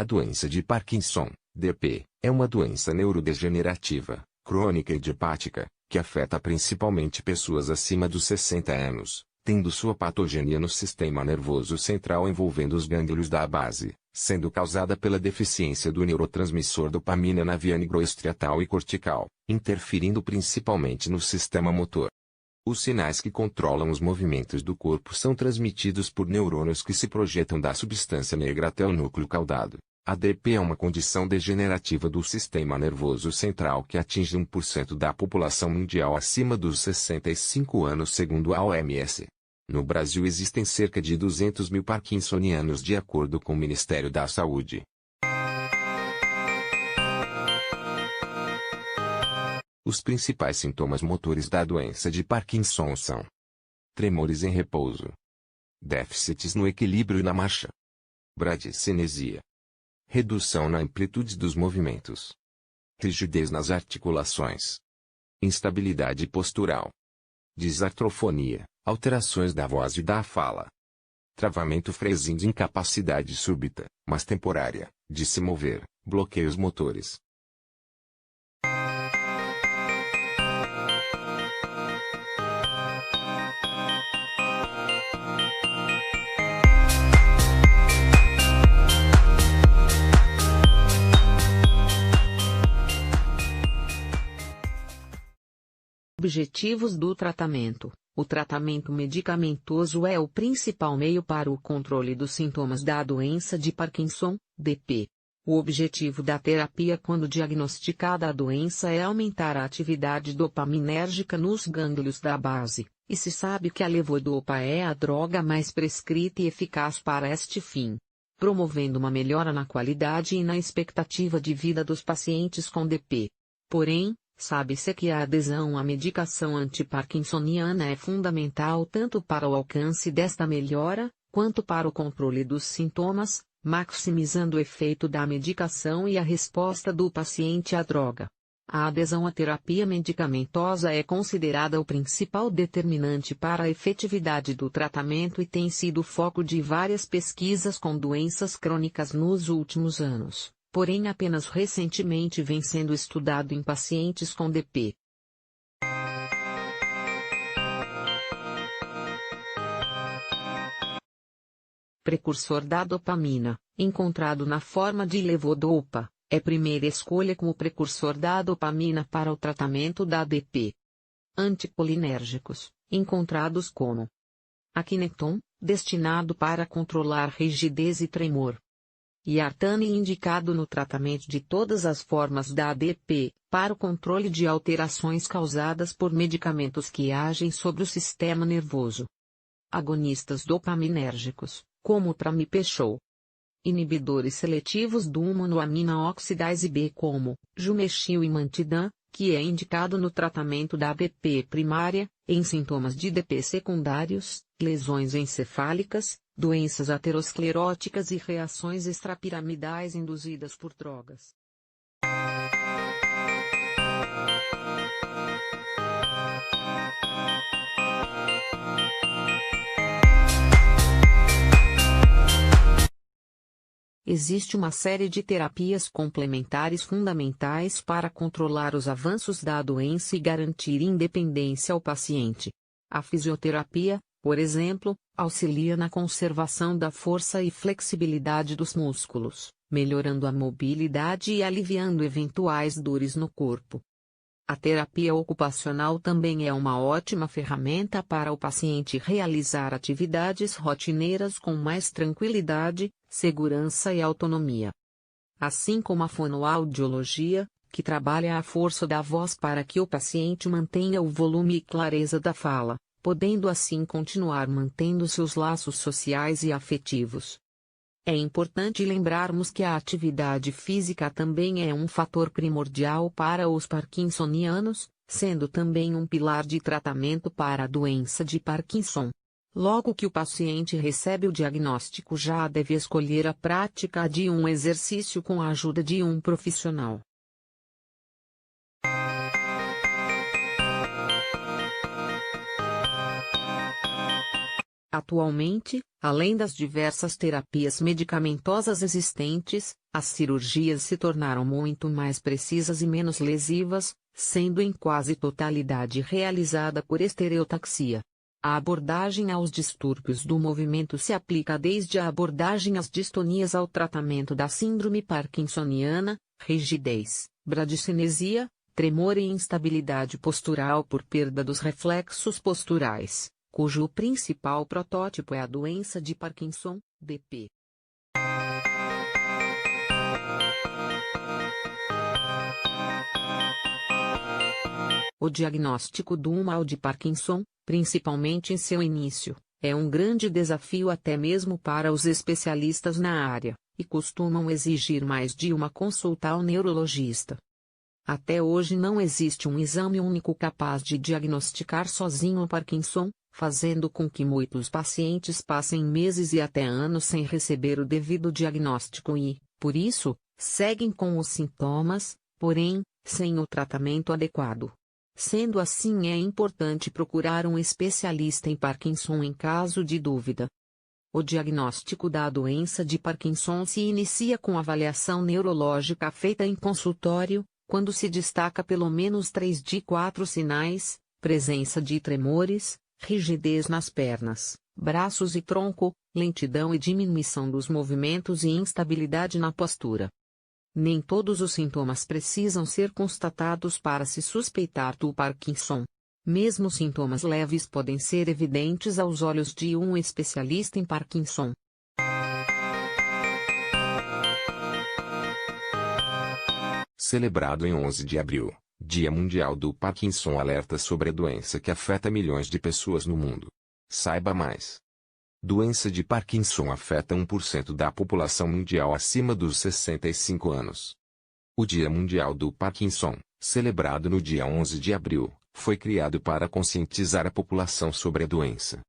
doença de Parkinson, DP, é uma doença neurodegenerativa, crônica e idiopática, que afeta principalmente pessoas acima dos 60 anos, tendo sua patogenia no sistema nervoso central envolvendo os gânglios da base, sendo causada pela deficiência do neurotransmissor dopamina na via nigroestriatal e cortical, interferindo principalmente no sistema motor. Os sinais que controlam os movimentos do corpo são transmitidos por neurônios que se projetam da substância negra até o núcleo caudado. A DP é uma condição degenerativa do sistema nervoso central que atinge 1% da população mundial acima dos 65 anos segundo a OMS. No Brasil existem cerca de 200 mil parkinsonianos de acordo com o Ministério da Saúde. Os principais sintomas motores da doença de Parkinson são: tremores em repouso, déficits no equilíbrio e na marcha, bradicinesia, redução na amplitude dos movimentos, rigidez nas articulações, instabilidade postural, disartrofonia, alterações da voz e da fala, travamento freesindo, incapacidade súbita, mas temporária, de se mover, bloqueios motores. Objetivos do tratamento. O tratamento medicamentoso é o principal meio para o controle dos sintomas da doença de Parkinson, DP. O objetivo da terapia quando diagnosticada a doença é aumentar a atividade dopaminérgica nos gânglios da base, e se sabe que a levodopa é a droga mais prescrita e eficaz para este fim, promovendo uma melhora na qualidade e na expectativa de vida dos pacientes com DP. Porém, sabe-se que a adesão à medicação antiparkinsoniana é fundamental tanto para o alcance desta melhora, quanto para o controle dos sintomas, maximizando o efeito da medicação e a resposta do paciente à droga. A adesão à terapia medicamentosa é considerada o principal determinante para a efetividade do tratamento e tem sido foco de várias pesquisas com doenças crônicas nos últimos anos. Porém apenas recentemente vem sendo estudado em pacientes com DP. Precursor da dopamina, encontrado na forma de levodopa, é primeira escolha como precursor da dopamina para o tratamento da DP. Anticolinérgicos, encontrados como Akineton, destinado para controlar rigidez e tremor. Yartane, indicado no tratamento de todas as formas da ADP, para o controle de alterações causadas por medicamentos que agem sobre o sistema nervoso. Agonistas dopaminérgicos, como o pramipexol. Inibidores seletivos do monoamina oxidase B como Jumeshil e Mantidan, que é indicado no tratamento da ADP primária, em sintomas de DP secundários, lesões encefálicas, doenças ateroscleróticas e reações extrapiramidais induzidas por drogas. Existe uma série de terapias complementares fundamentais para controlar os avanços da doença e garantir independência ao paciente. A fisioterapia, por exemplo, auxilia na conservação da força e flexibilidade dos músculos, melhorando a mobilidade e aliviando eventuais dores no corpo. A terapia ocupacional também é uma ótima ferramenta para o paciente realizar atividades rotineiras com mais tranquilidade, segurança e autonomia. Assim como a fonoaudiologia, que trabalha a força da voz para que o paciente mantenha o volume e clareza da fala, podendo assim continuar mantendo seus laços sociais e afetivos. É importante lembrarmos que a atividade física também é um fator primordial para os parkinsonianos, sendo também um pilar de tratamento para a doença de Parkinson. Logo que o paciente recebe o diagnóstico, já deve escolher a prática de um exercício com a ajuda de um profissional. Atualmente, além das diversas terapias medicamentosas existentes, as cirurgias se tornaram muito mais precisas e menos lesivas, sendo em quase totalidade realizada por estereotaxia. A abordagem aos distúrbios do movimento se aplica desde a abordagem às distonias ao tratamento da síndrome parkinsoniana, rigidez, bradicinesia, tremor e instabilidade postural por perda dos reflexos posturais, cujo principal protótipo é a doença de Parkinson, DP. O diagnóstico do mal de Parkinson, principalmente em seu início, é um grande desafio até mesmo para os especialistas na área, e costumam exigir mais de uma consulta ao neurologista. Até hoje não existe um exame único capaz de diagnosticar sozinho o Parkinson, fazendo com que muitos pacientes passem meses e até anos sem receber o devido diagnóstico e, por isso, seguem com os sintomas, porém, sem o tratamento adequado. Sendo assim, é importante procurar um especialista em Parkinson em caso de dúvida. O diagnóstico da doença de Parkinson se inicia com avaliação neurológica feita em consultório, quando se destaca pelo menos 3 de 4 sinais: presença de tremores, rigidez nas pernas, braços e tronco, lentidão e diminuição dos movimentos e instabilidade na postura. Nem todos os sintomas precisam ser constatados para se suspeitar do Parkinson. Mesmo sintomas leves podem ser evidentes aos olhos de um especialista em Parkinson. Celebrado em 11 de abril, Dia Mundial do Parkinson alerta sobre a doença que afeta milhões de pessoas no mundo. Saiba mais. Doença de Parkinson afeta 1% da população mundial acima dos 65 anos. O Dia Mundial do Parkinson, celebrado no dia 11 de abril, foi criado para conscientizar a população sobre a doença.